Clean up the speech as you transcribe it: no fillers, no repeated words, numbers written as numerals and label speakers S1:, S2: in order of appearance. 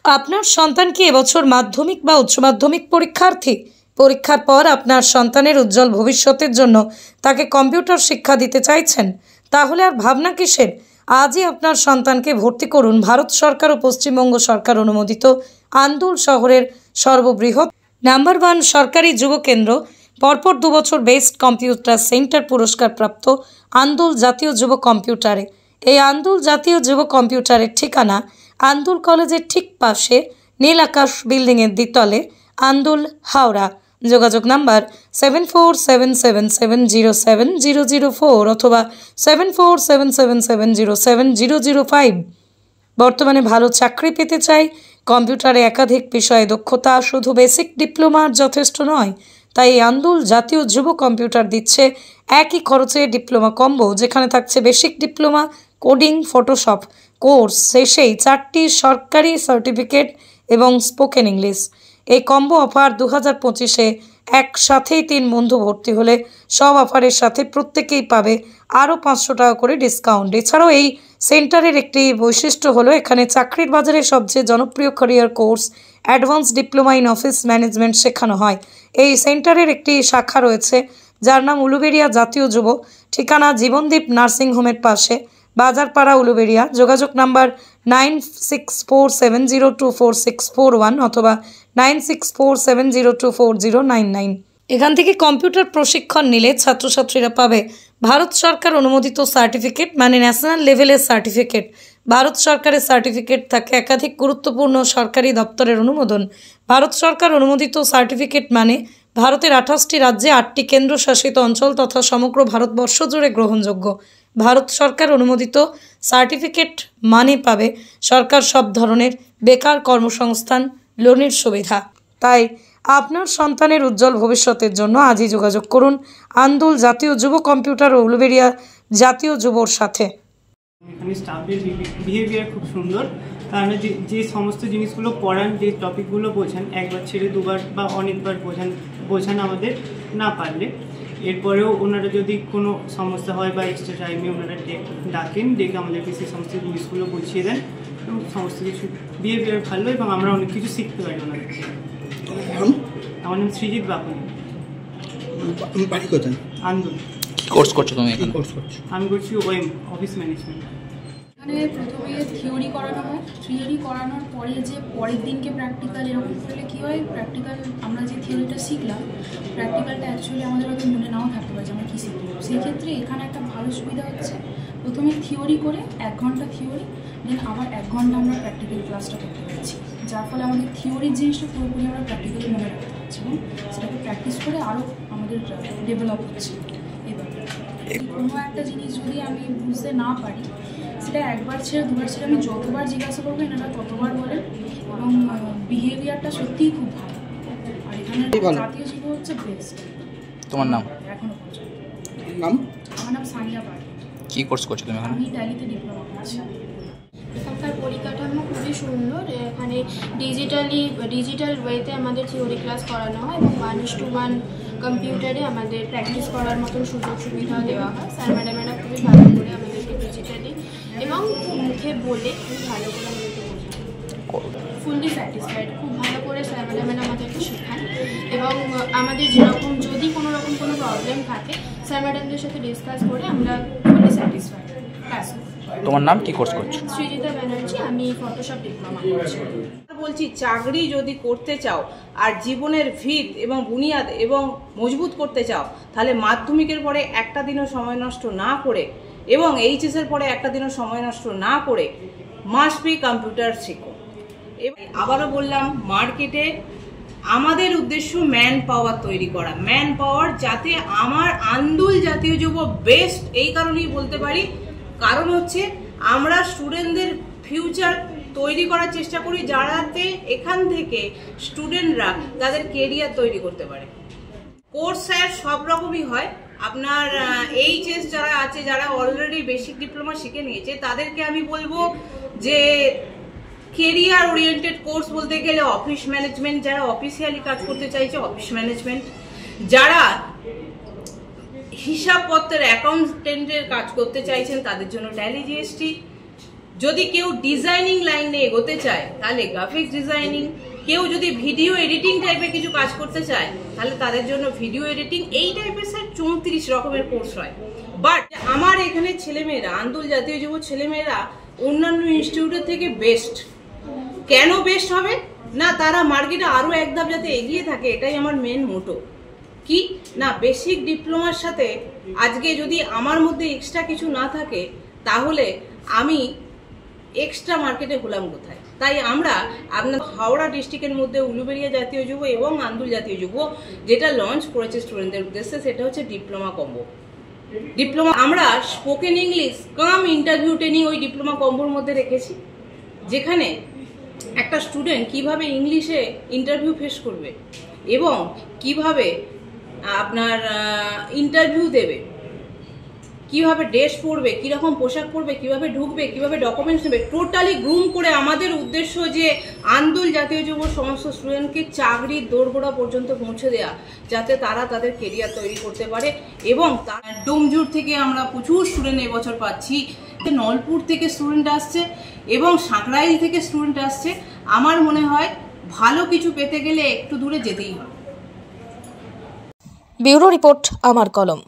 S1: আপনার সন্তান কি এবছর মাধ্যমিক বা উচ্চ মাধ্যমিক পরীক্ষার্থী? পরীক্ষার পর আপনার সন্তানের উজ্জ্বল ভবিষ্যতের জন্য তাকে কম্পিউটার শিক্ষা দিতে চাইছেন? তাহলে আর ভাবনা কিসের? আজই আপনার সন্তানকে ভর্তি করুন ভারত সরকার ও পশ্চিমবঙ্গ সরকার অনুমোদিত আন্দুল শহরের সর্ববৃহৎ নাম্বার 1 সরকারি যুব কেন্দ্র, পরপর 2 বছর বেস্ট কম্পিউটার সেন্টার পুরস্কার প্রাপ্ত আন্দুল জাতীয় যুব কম্পিউটারে। এই আন্দুল জাতীয় যুব কম্পিউটারের ঠিকানা আন্দুল কলেজের ঠিক পাশে নীল আকাশ বিল্ডিংয়ের দ্বিতলে, আন্দুল, হাওড়া। যোগাযোগ নাম্বার 7477707004 অথবা 7477707005। বর্তমানে ভালো চাকরি পেতে চাই, কম্পিউটারে একাধিক বিষয়ে দক্ষতা শুধু বেসিক ডিপ্লোমার যথেষ্ট নয়, তাই এই আন্দুল জাতীয় যুব কম্পিউটার দিচ্ছে একই খরচে ডিপ্লোমা কম্বো, যেখানে থাকছে basic diploma, coding, Photoshop course, শেষেই 4টি সরকারি সার্টিফিকেট এবং স্পোকেন ইংলিশ। এই কম্বো অফার 2025-এ একসাথেই 3 বন্ধু ভর্তি হলে সব অফারের সাথে প্রত্যেকেই পাবে আরও 500 টাকা করে ডিসকাউন্ট। এছাড়াও এই সেন্টারের একটি বৈশিষ্ট্য হলো এখানে চাকরির বাজারে সবচেয়ে জনপ্রিয় career course advance diploma in office management শেখানো হয়। এই সেন্টারের একটি শাখা রয়েছে যার নাম উলুবেড়িয়া জাতীয় যুব, ঠিকানা জীবনদীপ নার্সিং হোমের পাশে, বাজারপাড়া, উলুবেড়িয়া। যোগাযোগ নাম্বার 9647024641 অথবা 9647024099। এখান থেকে কম্পিউটার প্রশিক্ষণ নিলে ছাত্রছাত্রীরা পাবে ভারত সরকার অনুমোদিত সার্টিফিকেট, মানে ন্যাশনাল লেভেলের সার্টিফিকেট। ভারত সরকারের সার্টিফিকেট থাকে একাধিক গুরুত্বপূর্ণ সরকারি দপ্তরের অনুমোদন। ভারত সরকার অনুমোদিত সার্টিফিকেট মানে ভারতের 28টি রাজ্যে 8টি কেন্দ্রশাসিত অঞ্চল তথা সমগ্র ভারতবর্ষ জুড়ে গ্রহণযোগ্য। ভারত সরকার অনুমোদিত সার্টিফিকেট মানে পাবে সরকার সব ধরনের বেকার কর্মসংস্থান, লোনের সুবিধা। তাই আপনার সন্তানের উজ্জ্বল ভবিষ্যতের জন্য আজই যোগাযোগ করুন আন্দুল জাতীয় যুব কম্পিউটার ও উলুবেড়িয়া জাতীয় যুবর সাথে।
S2: এখানে স্টাফের বিহেভিয়ার খুব সুন্দর, কারণ যে সমস্ত জিনিসগুলো পড়ান, যে টপিকগুলো বোঝান, একবার ছেড়ে দুবার বা অনেকবার বোঝান আমাদের না পারলে। এরপরেও ওনারা যদি কোনো সমস্যা হয় বা এক্সট্রা টাইমে ওনারা ডাকেন, ডেকে আমাদেরকে সেই সমস্ত জিনিসগুলো বুঝিয়ে দেন এবং সমস্ত কিছু বিহেভিয়ার ভালো এবং আমরা অনেক কিছু শিখতে পারি ওনাদের। আমার নাম সৃজিত বাপুনি।
S3: বাড়ি কোথায়?
S2: আন্দুল।
S4: কোর্স করছো তুমি?
S2: আমি করছি ওএম, অফিস ম্যানেজমেন্ট।
S5: এখানে প্রথমে থিওরি করানো হয়, থিওরি করানোর পরে যে পরের দিনকে প্র্যাকটিক্যাল, এরকম করলে কী হয়, প্র্যাকটিক্যাল আমরা যে থিওরিটা শিখলাম প্র্যাকটিক্যালটা অ্যাকচুয়ালি আমাদের হয়তো মনে নাও থাকতে পারে যে আমরা কী শিখলাম। সেই ক্ষেত্রে এখানে একটা ভালো সুবিধা হচ্ছে, প্রথমে থিওরি করে 1 ঘন্টা থিওরি, দেন আবার 1 ঘন্টা আমরা প্র্যাকটিক্যাল ক্লাসটা করতে পারছি, যার ফলে আমাদের থিওরির জিনিসটা পুরোপুরি আমরা প্র্যাকটিক্যালি মনে রাখতে পারছি এবং সেটাকে প্র্যাকটিস করে আরও আমাদের ডেভেলপ হচ্ছে। এবার কোনো একটা জিনিস যদি আমি বুঝতে না পারি, সেটা একবার ছেড়ে দুবার ছেড়ে আমি যতবার জিজ্ঞাসা করবো এনারা ততবার বলেন এবং বিহেভিয়ারটা সত্যিই খুব ভালো। আর এখানে জাতীয় যুব হচ্ছে বেস্ট।
S4: তোমার নাম?
S5: এখনো পর্যন্ত
S3: নাম?
S5: আমার নাম সানিয়া পাল।
S4: কি কোর্স করছো তুমি?
S5: আমি ট্যালিতে ডিপ্লোমা করছি।
S6: এখানকার পরিকাঠামো খুবই সুন্দর। এখানে ডিজিটাল ওয়েতে আমাদের থিওরি ক্লাস করানো হয় এবং 1:1 কম্পিউটারে আমাদের প্র্যাকটিস করার মতন সুযোগ সুবিধা দেওয়া হয়। স্যার ম্যাডামেরা খুবই ভালো করে আমাদেরকে ডিজিটালি এবং মুখে বলে খুব ভালো করে আমাদেরকে বোঝান। ফুললি স্যাটিসফাইড, খুব ভালো করে স্যার ম্যাডামেরা আমাদেরকে শেখান এবং আমাদের যেরকম যদি কোনো রকম কোনো প্রবলেম থাকে স্যার ম্যাডামদের সাথে ডিসকাস করে আমরা ফুললি স্যাটিসফাইড ক্লাস।
S4: তোমার নাম? কি কোর্স করছো?
S6: সৃজিতা ব্যানার্জি, আমি ফটোশপ ডিপ্লোমা করছি।
S7: বলছি, চাকরি যদি করতে চাও আর জীবনের ভিত এবং বুনিয়াদ এবং মজবুত করতে চাও, তাহলে মাধ্যমিকের পরে একটা দিনও সময় নষ্ট না করে এবং এইচএসের পরে একটা দিনও সময় নষ্ট না করে মাস্ট বি কম্পিউটার শেখো। এবং আবারও বললাম, মার্কেটে আমাদের উদ্দেশ্য ম্যান পাওয়ার তৈরি করা, ম্যান পাওয়ার, যাতে আমার আন্দুল জাতীয় যুব বেস্ট। এই কারণেই বলতে পারি, কারণ হচ্ছে আমরা স্টুডেন্টদের ফিউচার তৈরি করার চেষ্টা করি, যাতে এখান থেকে স্টুডেন্টরা তাদের কেরিয়ার তৈরি করতে পারে। কোর্স স্যার সব রকমই হয়। আপনার এইচএস যারা আছে, যারা অলরেডি বেসিক ডিপ্লোমা শিখে নিয়েছে, তাদেরকে আমি বলবো যে কেরিয়ার ওরিয়েন্টেড কোর্স বলতে গেলে অফিস ম্যানেজমেন্ট, যারা অফিসিয়ালি কাজ করতে চাইছে অফিস ম্যানেজমেন্ট, যারা হিসাবপত্রের অ্যাকাউন্টেন্টের কাজ করতে চাইছেন তাদের জন্য ট্যালি জিএসটি, যদি কেউ ডিজাইনিং লাইনে এগোতে চায় তাহলে গ্রাফিক্স ডিজাইনিং, কেউ যদি ভিডিও এডিটিং টাইপের কিছু কাজ করতে চায় তাহলে তাদের জন্য ভিডিও এডিটিং, এই টাইপের স্যার 34 রকমের কোর্স হয়। বাট আমার এখানে ছেলেমেয়েরা, আন্দুল জাতীয় যুব ছেলেমেয়েরা অন্যান্য ইনস্টিটিউটের থেকে বেস্ট। কেন বেস্ট হবে না, তারা মার্কেটে আরও এক ধাপ যাতে এগিয়ে থাকে, এটাই আমার মেন মোটো। কি না, বেসিক ডিপ্লোমার সাথে আজকে যদি আমার মধ্যে এক্সট্রা কিছু না থাকে তাহলে আমি এক্সট্রা মার্কেটে হলাম কোথায়। তাই আমরা আপনার হাওড়া ডিস্ট্রিক্টের মধ্যে উলুবেড়িয়া জাতীয় যুব এবং আন্দুল জাতীয় যুব যেটা লঞ্চ করেছে স্টুডেন্টদের উদ্দেশ্যে, সেটা হচ্ছে ডিপ্লোমা কম্বো। ডিপ্লোমা আমরা স্পোকেন ইংলিশ কাম ইন্টারভিউ ট্রেনিং ওই ডিপ্লোমা কম্বোর মধ্যে রেখেছি, যেখানে একটা স্টুডেন্ট কিভাবে ইংলিশে ইন্টারভিউ ফেস করবে এবং কিভাবে আপনার ইন্টারভিউ দেবে, কিভাবে ড্রেস পরবে, কিরকম পোশাক পরবে, কিভাবে ঢুকবে, কিভাবে ডকুমেন্টস নেবে, টোটালি গ্রুম করে আমাদের উদ্দেশ্য যে আন্দুল জাতীয় যুব সমস্ত স্টুডেন্টকে চাকরির দোরগোড়া পর্যন্ত পৌঁছে দেওয়া, যাতে তারা তাদের কেরিয়ার তৈরি করতে পারে। এবং ডোমজুর থেকে আমরা প্রচুর স্টুডেন্ট এবছর পাচ্ছি, নলপুর থেকে স্টুডেন্ট আসছে এবং সাঁকরাইল থেকে স্টুডেন্ট আসছে। আমার মনে হয় ভালো কিছু পেতে গেলে একটু দূরে যেতেই হবে।
S1: ব্যুরো রিপোর্ট, আমার কলম।